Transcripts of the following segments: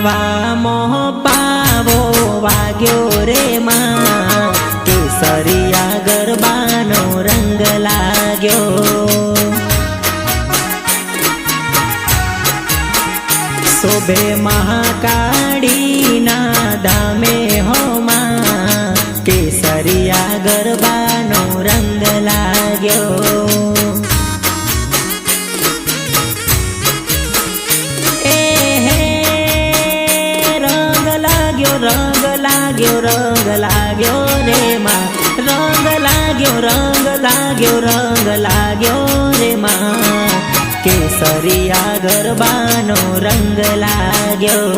પાવામાં પાવો વાગ્યો રે માં, કેસરિયા ગરબાનો રંગ લાગ્યો. શોભે મહાકાળીના ધામે હો માં, કેસરિયા ગરબાનો રંગ લાગ્યો. રંગ લાગ્યો રે માં, રંગ લાગ્યો રે માં, કેસરિયા ગરબાનો રંગ લાગ્યો.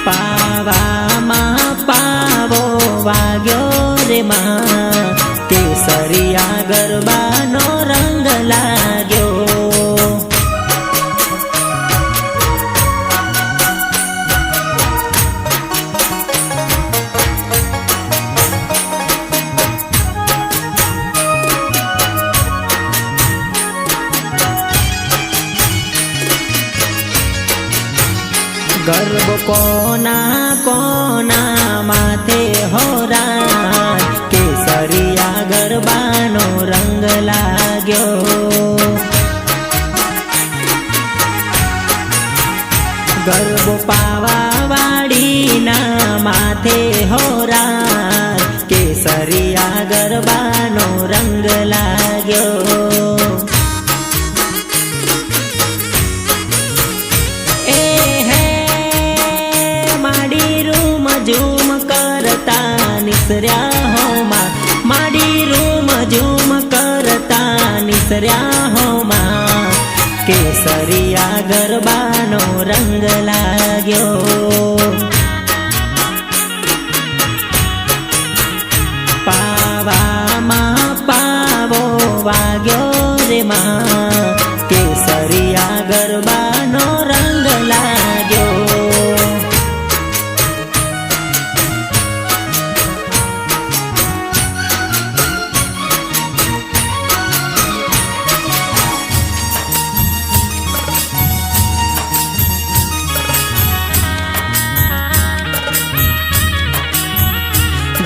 પાવામાં પાવો વાગ્યો રે માં, કેસરિયા ગરબાનો રંગ લાગ્યો. ગરબો કોના કોના માથે હોરા, કેસરિયા ગરબાનો રંગ લાગ્યો. ગરબો પાવા વાળીના માથે હોરા, કેસરિયા ગરબાનો રંગ લાગ્યો. ઝૂમ કરતા નિસર્યા હો માં, માડી રૂમ ઝૂમ કરતા નિસર્યા હો માં, કેસરિયા ગરબાનો રંગ લાગ્યો. પાવામાં પાવો વાગ્યો રે માં, કેસરિયા ગરબાનો રંગ લાગ્યો.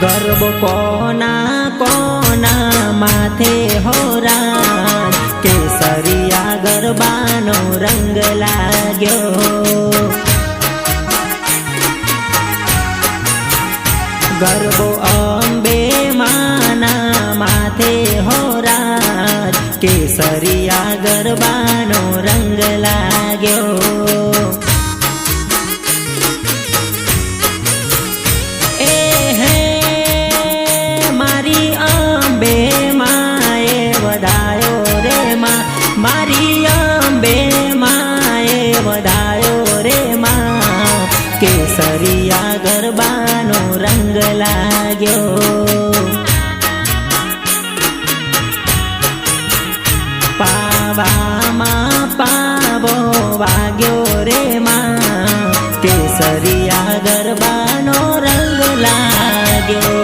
ગરબો કોના કોના માથે હોરા, કેસરિયા ગરબાનો રંગ લાગ્યો. ગરબો અંબે માના માથે હોરા, કેસરિયા ગરબાનો રંગ લાગ્યો. મારી અંબે માએ વધાયો રે માં, કેસરિયા ગરબાનો રંગ લાગ્યો. પાવામાં પાવો વાગ્યો રે માં, કેસરિયા ગરબાનો રંગ લાગ્યો.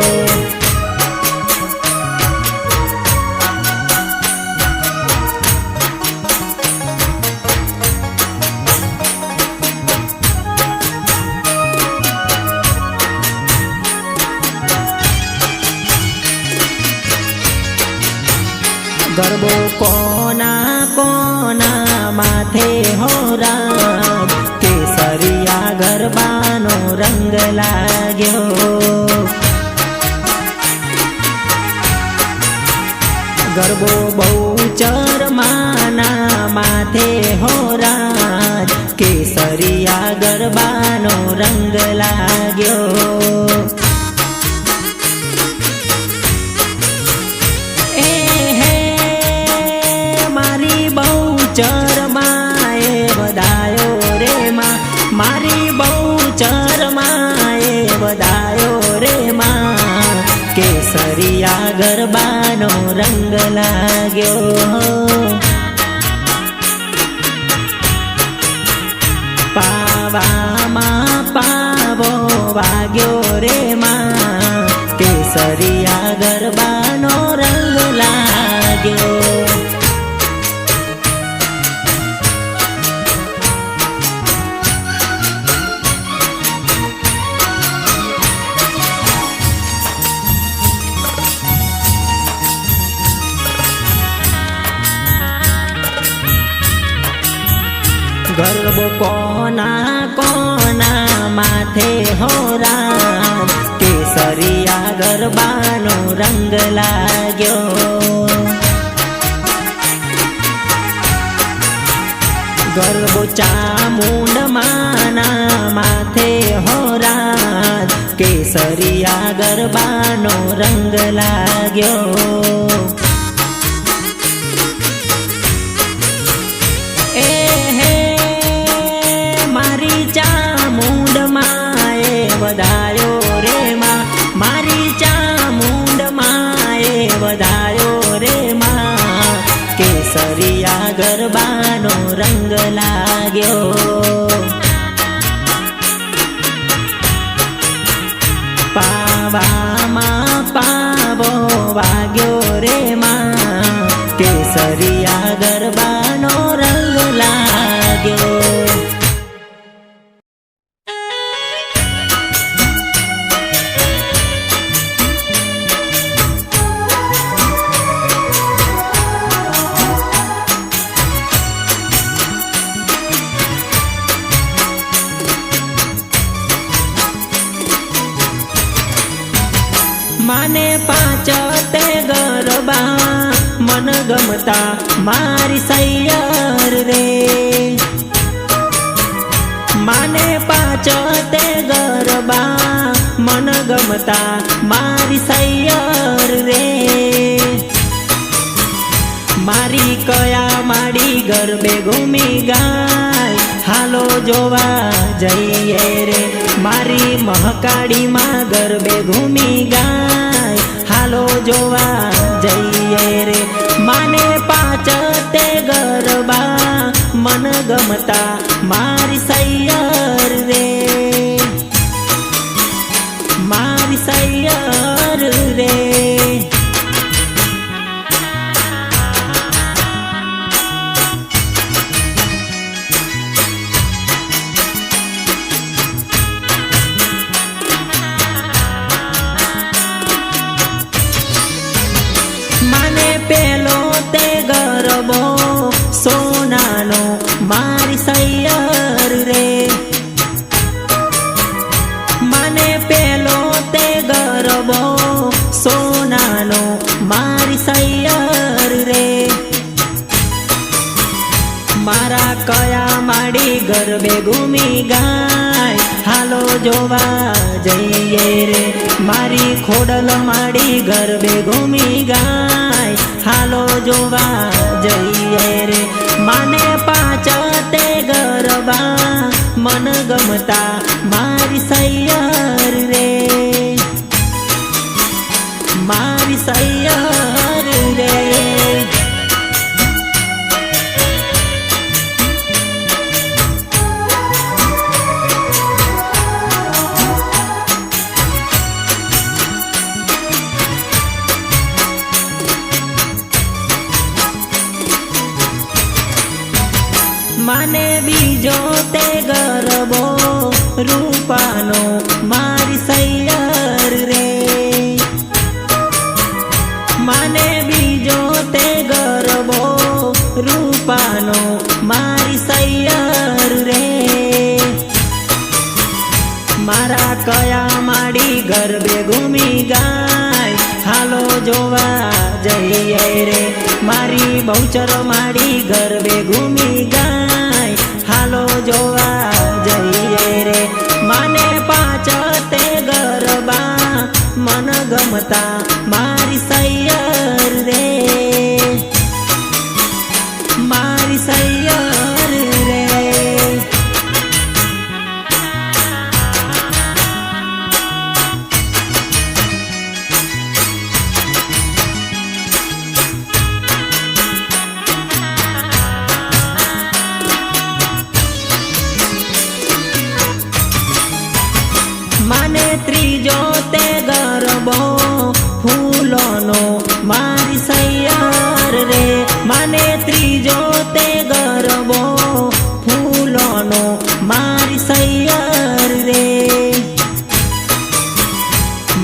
ગરબો કોના કોના માથે હોરા, કેસરિયા ગરબાનો રંગ લાગ્યો. ગરબો બહુચર માના માથે હોરા, કેસરિયા ગરબાનો રંગ લાગ્યો. ચરમાએ વધાયો રે માં, મારી બહુચરમાએ વધાયો રે માં, કેસરિયા ગરબાનો રંગ લાગ્યો. પાવામાં પાવો વાગ્યો રે માં, કેસરિયા ગરબાનો રંગ લાગ્યો. ગરબો કોના કોના માથે હો રામ કેસરિયા ગરબાનો રંગ લાગ્યો ગરબો ચામુંડ માના માથે હો રામ કેસરિયા ગરબાનો રંગ લાગ્યો એ હે મારી ચામુંડ માએ વધાયો રે માં મારી ચામુંડ માએ વધાયો રે માં કેસરિયા ગરબાનો રંગ લાગ્યો પાવામાં પાવો વાગ્યો રે માં કેસરિયા ગરબાનો રંગ લાગ્યો માને પાંચ તે ગરબા મન ગમતા મારી સૈયર રે માને પાંચ તે ગરબા મન ગમતા મારી સૈયર રે મારી કયા માડી ગરબે ઘૂમી ગાય હાલો જોવા જઈએ રે મારી મહકાડીમાં ગરબે ઘૂમી ગાય હાલો જોવા જઈએ રે માને પાંચ તે ગરબા મન ગમતા મારી સૈયર રે મારી સૈયર રે પેલો તે ગરબો સોનાનો મારી સૈયર રે મને પેલો તે ગરબો સોનાનો મારી સૈયર રે મારા કયા માડી ગરબે ઘૂમી ગાય હાલો જોવા જઈએ રે મારી ખોડલ માડી ગરબે ઘૂમી ગાય હાલો જોવા જઈએ રે માને પાંચ તે ગરબા મન ગમતા મારી સૈયર રે મારી સૈયર રે માને બીજો તે ગરબો રૂપાનો મારી સૈયર રે માને બીજો તે ગરબો રૂપાનો મારી સૈયર રે મારા કયા માડી ગરબે ઘૂમી ગાય હાલો જોવા જઈએ રે મારી બહુચર માડી ગરબે ઘૂમી ગાય હાલો જોવા જઈએ રે માને પાંચ તે ગરબા મન ગમતા મારી સૈયર રે મારી સૈયર રે માને ત્રીજો તે ગરબો ફૂલોનો મારી સૈયર રે માને ત્રીજો તે ગરબો ફૂલોનો મારી સૈયર રે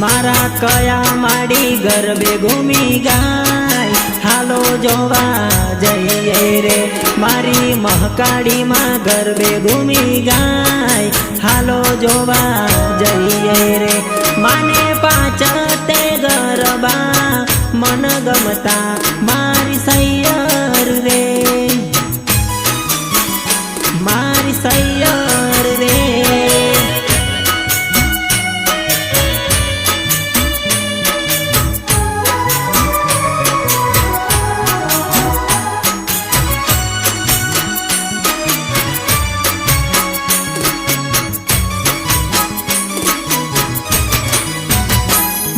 મારા કયા માડી ગરબે ઘૂમી ગાય હાલો જોવા જઈએ રે मारी महकाड़ी में गरबे घूमी गाय हालो जोवा जइए रे माने पाचते गरबा मन गमता मारी सैयर रे मारी सैयर रे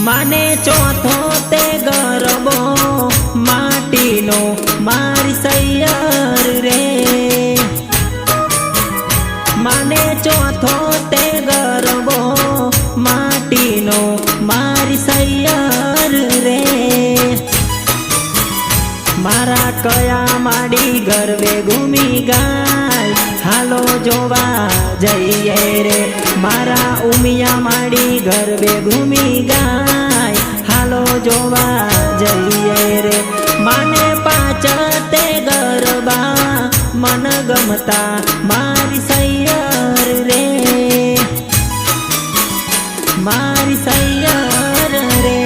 माने चौथो ते गरबो माटीनो मारी सैयर रे माने चौथो ते गरबो माटीनो मारी सैयर रे मारा कया माड़ी गरबे घूमी गाय हालो जोवा जइए रे मारा उमिया माड़ी गरबे घूमी गाय हालो जोवा जइए रे माने पाचते गरबा मन गमता मारी सैयर रे मारी सैयर रे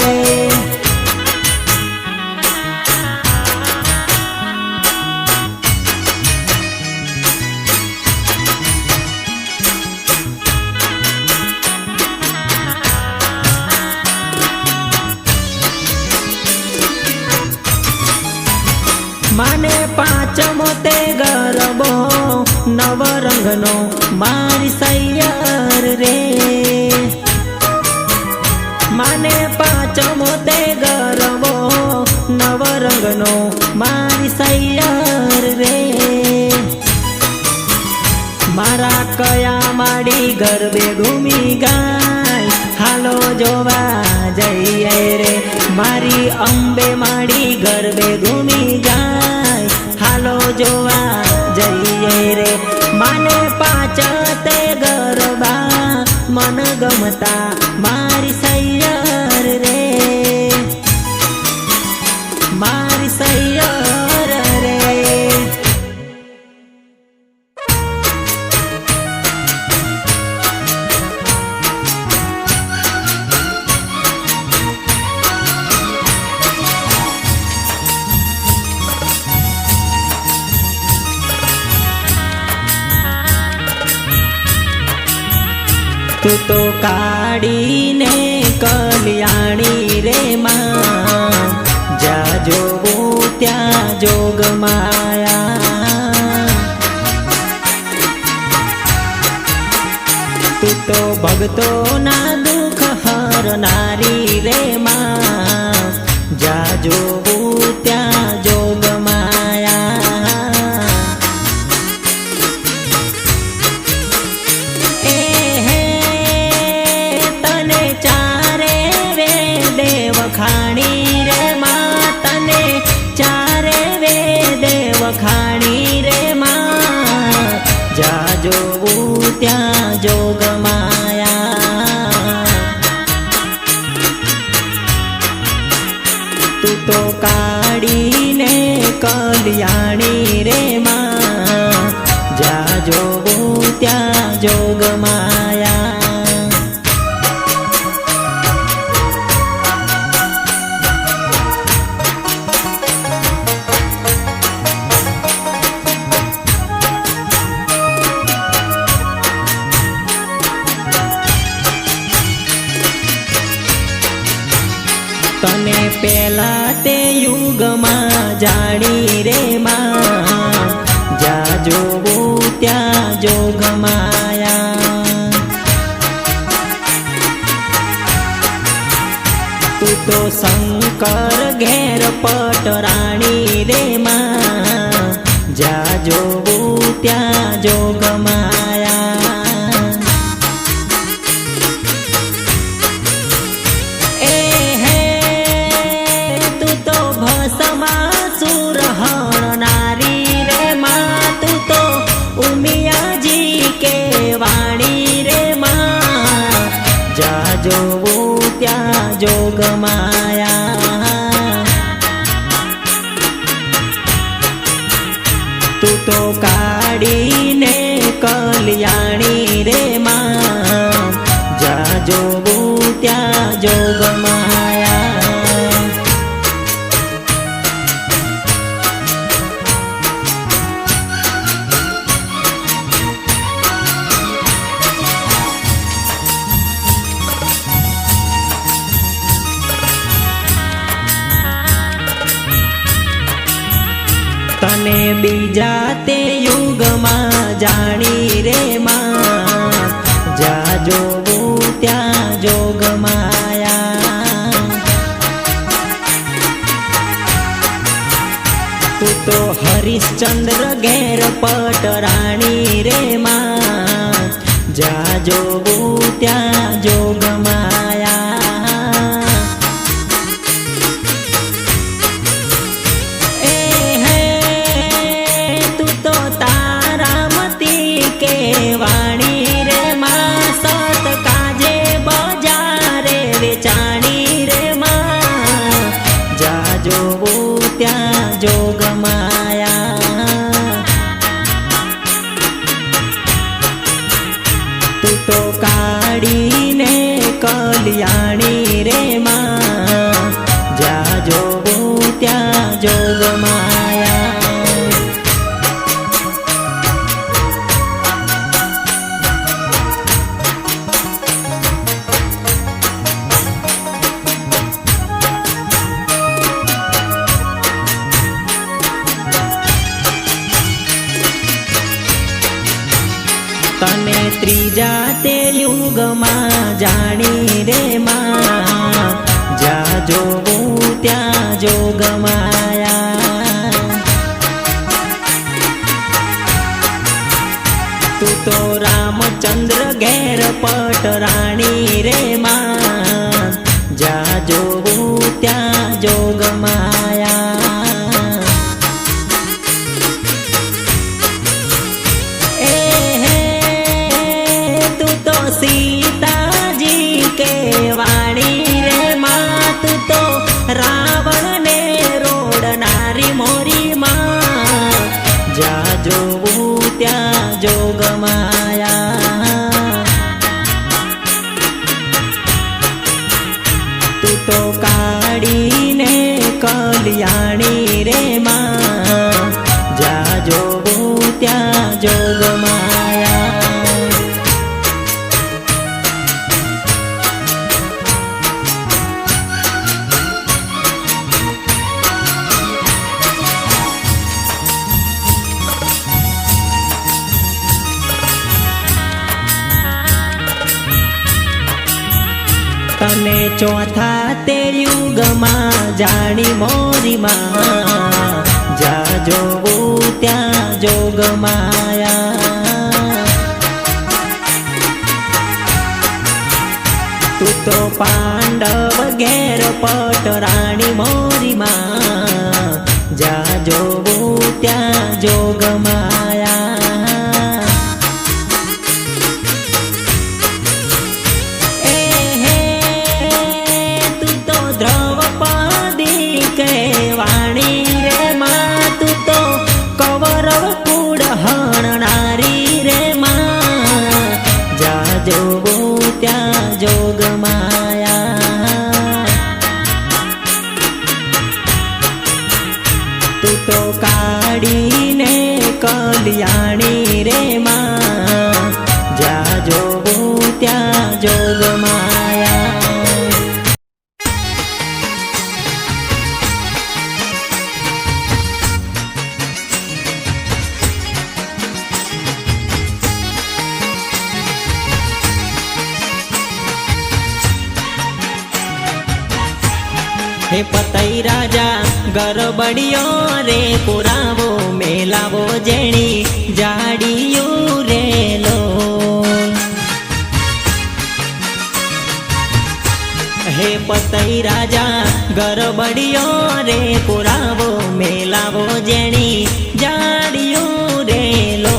माने पाचमो ते गरबो नवरंगनो मारी सैयर रे माने पाचमो ते गरबो नवरंगनो मारी सैयर रे मारा कया माड़ी गरबे घूमी गाय हालो जोवा जइए रे मारी अंबे माड़ी गरबे घूमी गाय हालो जोवा जइए रे माने पाचते गरबा मन गमता मारी सैयर रे मारी सैयर रे तू तो काड़ी ने कल्याणी रे मां जा जोगो त्या जोग माया तू तो भगतो ना दुख हरनारी रे मां जा जोगो त्या जोग माया खाणी रे मां तने चारे वे देव खाणी रे मां जा जोगू त्या जोग माया तू तो काड़ी ने कल्याणी रे मां जा जोगू त्या जोग माया तने पेला ते युग में जानी रे मां जा जोगू त्या जोग माया तू तो शंकर घेर पटराणी रे मां जा जोगू त्या जोग माया जोगू त्या जोग माया तू तो काढ़ी ने कल्याणी रे मां, जा जोगुं त्या जोग माया। तने बीजा ते युग में जानी रे मां, जा जोगुं त्या जोग माया। तू तो हरिश्चंद्र घेर पटराणी रे मां, जा जोगुं त्या जोग माया। वाणी रे मां, सत काजे बजारे वेचाणी रे मां, जा जोगुं त्या जोग माया। तू तो काढ़ी ने कल्याणी रे मां, जा जोगुं त्या जोग माया। तने त्रीजा ते युग में जानी रे मां, जा जोगुं त्या जोग माया। तू तो रामचंद्र घेर पटराणी रे मां, जा जोगुं त्या जोग माया। सीताजी के वाणी रे मां, तू तो रावण ने रोड़नारी मोरी मां, जा जोगुं त्या जोग माया। तू तो काढ़ी ने कल्याणी रे मां, जा जोगुं त्या जोग माया। तने चौथा ते युग में जानी मोरी मां, जा जोगुं त्या जोग माया। तू तो पांडव घेर पटराणी मोरी मां, जा जोगुं त्या जोग माया। वाणी रे मां, तू तो कौरव कूड़ हणनारी रे मां, जा जोगुं त्या जोग माया। तू तो काढ़ी ने कल्याणी रे मां, जा जोगुं त्या जोग माया। हे पतई राजा गरबड़ियो रे पुरावो मेलावो जेणी जाड़ियो रे लो। हे पतई राजा गरबड़ियो रे पुरावो मेलावो जेणी जाड़ियो रे लो।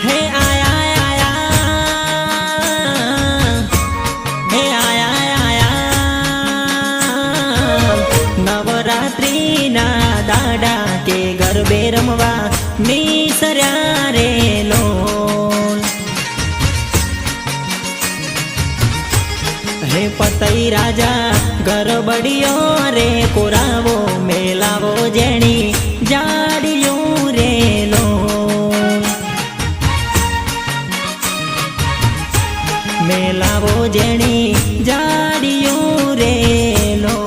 हे आया नवरा ગરબડિયો રે પુરાવો મેલાવો જેણી જાડિયું રે લો મેલાવો જેણી જાડિયું રે લો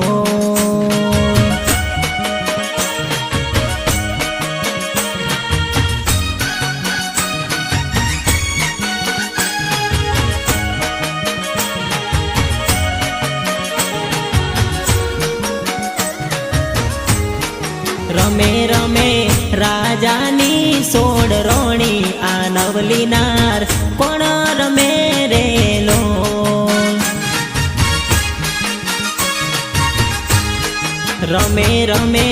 રમે રમે રાજાની સોડ રોણી આ નવલી નાર કોણ રમે રે લો રમે રમે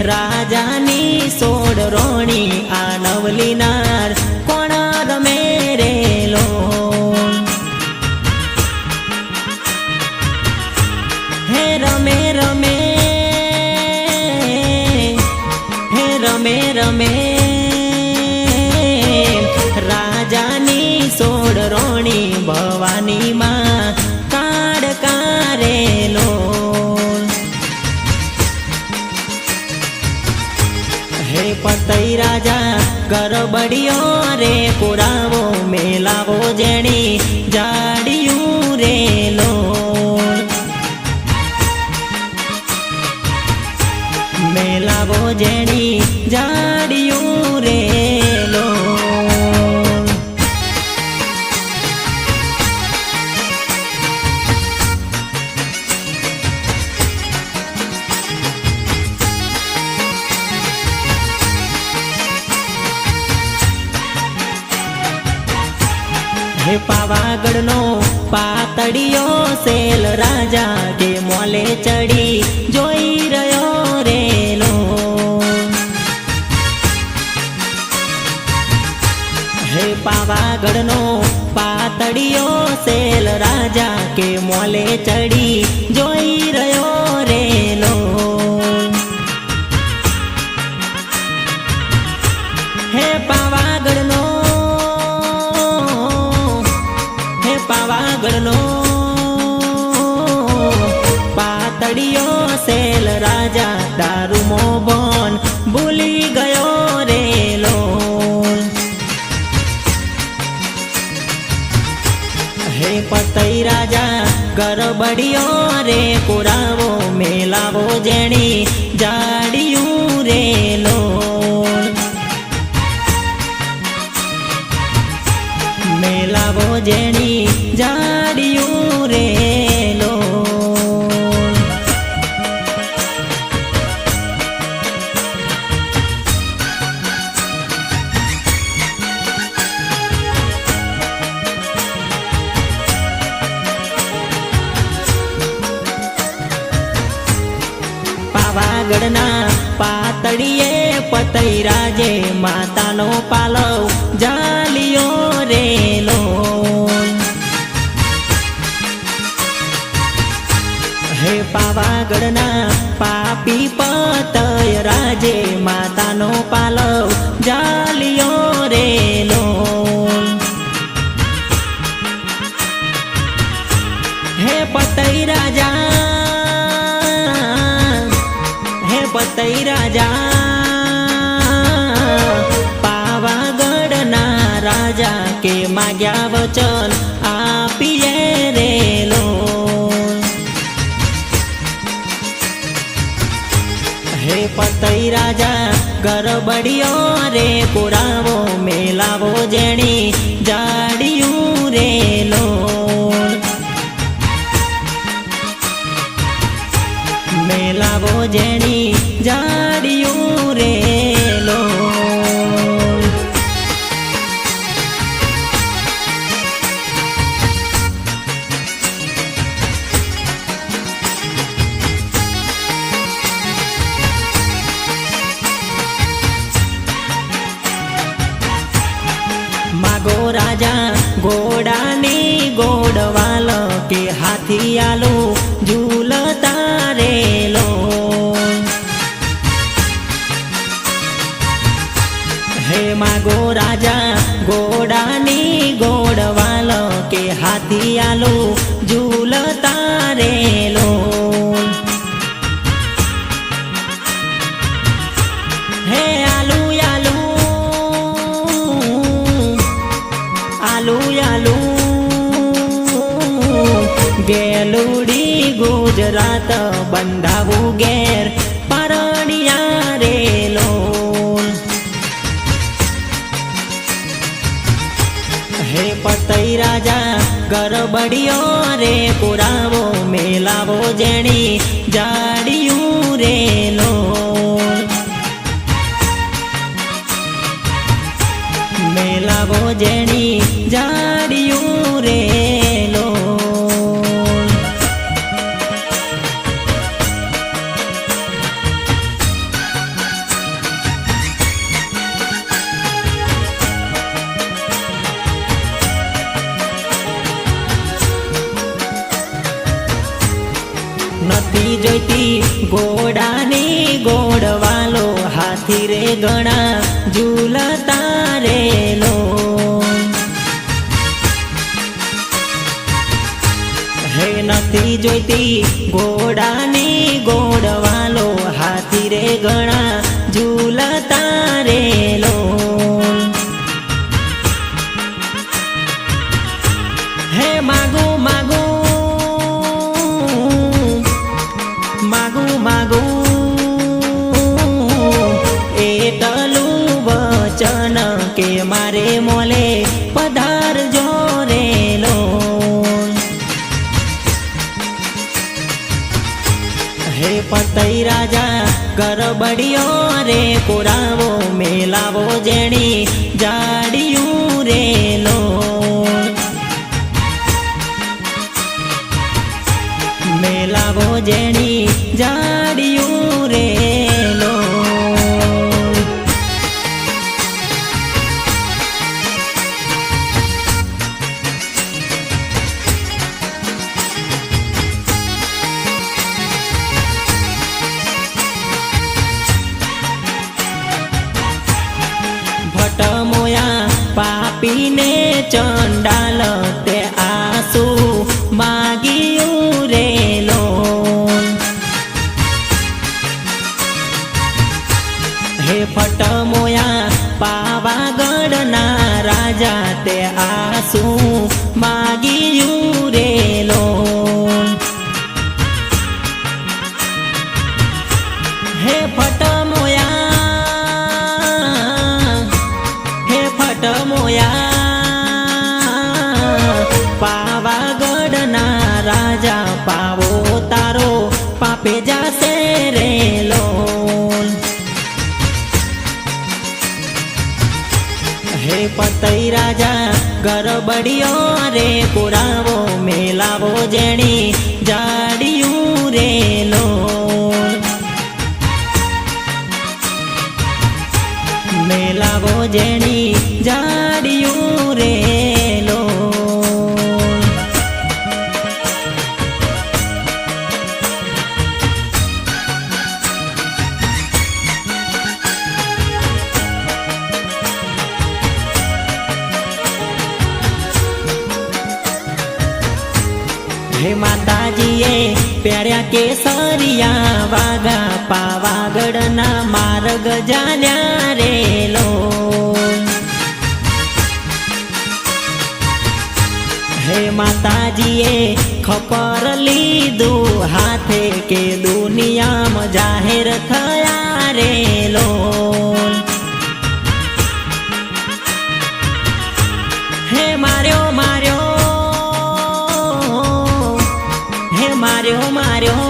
રાજાની સોડ રોણી આ નવલી નાર કોણ રમે રે લો હે રમે રમે રમે રમે રાજાની સોડ રોણી ભવાની માં કાળ કારેલો હે પતઈ રાજા ગરબડિયો રે પુરાવો મેલાવો જેણી જાડિયું રે લો મેલાવો જેણી જાડિયું રે લો હે પાવાગઢનો પાતળિયો સેલ રાજા કે મોલે ચડી જોઈ રહ્યો રે લો હે પાવાગઢનો પાતળિયો સેલ રાજા કે મોલે ચડી જોઈ રહ્યો રે લો હે પાવાગઢનો પાવાગઢનો પાતળિયો સેલ રાજા દારૂ મોબન ભૂલી ગયો રે લો હે પતઈ રાજા ગરબડિયો રે પુરાવો મેલાવો જેણી જાડિયું રે લો મેલાવો જેણી જાડિયું રે લો પાવાગઢના પાતળીએ પતઈ રાજે માતાનો પાલવ જાલિયો રે લો હે પાવાગઢના પાપી પતઈ રાજે માતાનો પાલવ જાલિયો રે લો હે પતઈ રાજા પતઈ રાજા પાવાગઢના રાજા કે માગ્યા વચન આપીએ રે લો હે પતઈ રાજા ગરબડિયો રે પુરાવો મેલાવો જેણી જાડિયું રે લો મેલાવો જેણી જાડિયું રે લો માગો રાજા ઘોડાની ગોડવાલ કે હાથી આલો ઝૂલતા રે લો હે માગો રાજા ઘોડાની ગોડવાલ કે હાથી આલો ઝૂલતા રે લો બંધાવું ઘેર પરણિયા રે લોલ. હે પતઈ રાજા ગરબડિયો રે પુરાવો મેલાવો જેણી જાડિયું રે લોલ. મેલાવો જેણી જાડિયું રે લોલ. નથી જોઈતી ઘોડાની ગોળવાલો હાથી રે ઘણા ઝૂલતા રે લોલ. હે નથી જોઈતી ઘોડાની ગોળવાલો હાથી રે ઘણા ઝૂલતા રે લોલ. હે માગું માગું માગું માગું એટલું વચન કે મારે મોલે પધારજો રે લોલ. હે પતઈ રાજા ગરબડિયો રે પુરાવો મેલાવો જેણી જાડિયું રે લોલ. મેલાવો જેણી જાડિયું રે લોલ. ભટમોયા પાપીને ચંડાલ તે આસુ માગ્યું રે લોલ. હે ફટમોયા પાવાગઢના રાજા તે આસુ માગ્યું રે લોલ. હે ફટમોયા હે ફટમોયા પાવાગઢના રાજા પાવો તારો પાપે જાશે રે લોલ. હે પતઈ રાજા ગરબડિયો રે પુરાવો મેલાવો જેણી જાડિયું રે લોલ. મેલાવો જેણી જાડિયું રે લોલ. હે માતાજીએ પ્યાર્યા કેસરિયા વાગા પાવાગઢના માર્ગ જાલ્યા રે લોલ. હે માતાજીએ ખપર લીધું હાથે કે દુનિયામાં જાહેર થયા રે લોલ. હે માર્યો માર્યો હે માર્યો માર્યો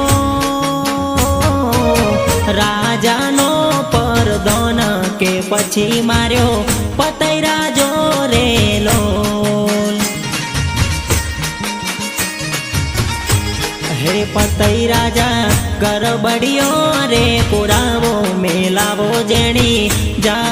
રાજાનો પરદોન કે પછી માર્યો પતઈ રાજો રે લોલ. હે પતઈ રાજા ગરબડિયો રે પુરાવો મેલાવો જેણી જા